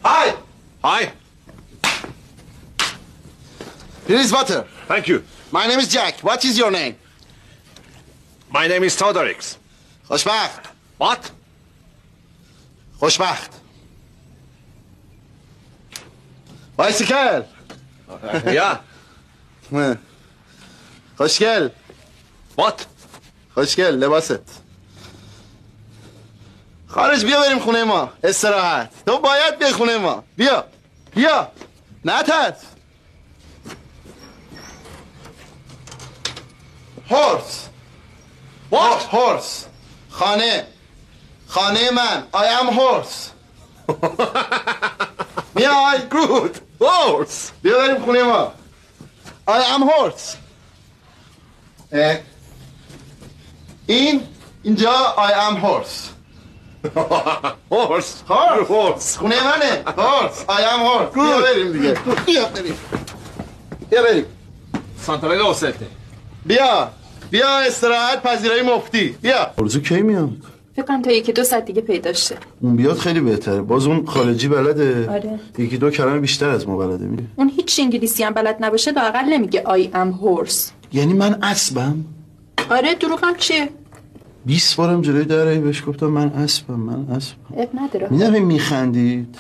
Hi. Hi. Here is water. Thank you. My name is Jack. What is your name? My name is Todorix. خوشبخت. What? خوشبخت. بایسیکل. Yeah. خوشگل. What? خوشگل لباست. خارج بیا بریم خونه ما. استراحت. تو باید بیا خونه ما. بیا. بیا. نترس. هورس. What? هورس. خانه. خانه من. I am horse. میای. Good. Horse. بیا بریم خونه ما. I am horse. اینجا I am horse. Horse. Horse. Horse. خونه منه. horse. I am horse. بیا بریم دیگه. بیا بریم. بیا بریم. Santa Veloce. بیا. بیا استراحت پذیرایی مفتی. بیا. آرزو کی میاد؟ فکر کنم تا 1-2 ساعت دیگه پیدا شه. اون بیاد خیلی بهتره. باز اون خارجی بلده. آره. 1-2 کلمه بیشتر از ما بلده میگه. اون هیچ انگلیسی هم بلد نباشه لااقل نمیگه I am horse. یعنی من اسبم؟ آره دروغم چیه؟ 20 بارم جلوی دره بهش گفتم من اسبم. اب نداره. میدونم میخندید.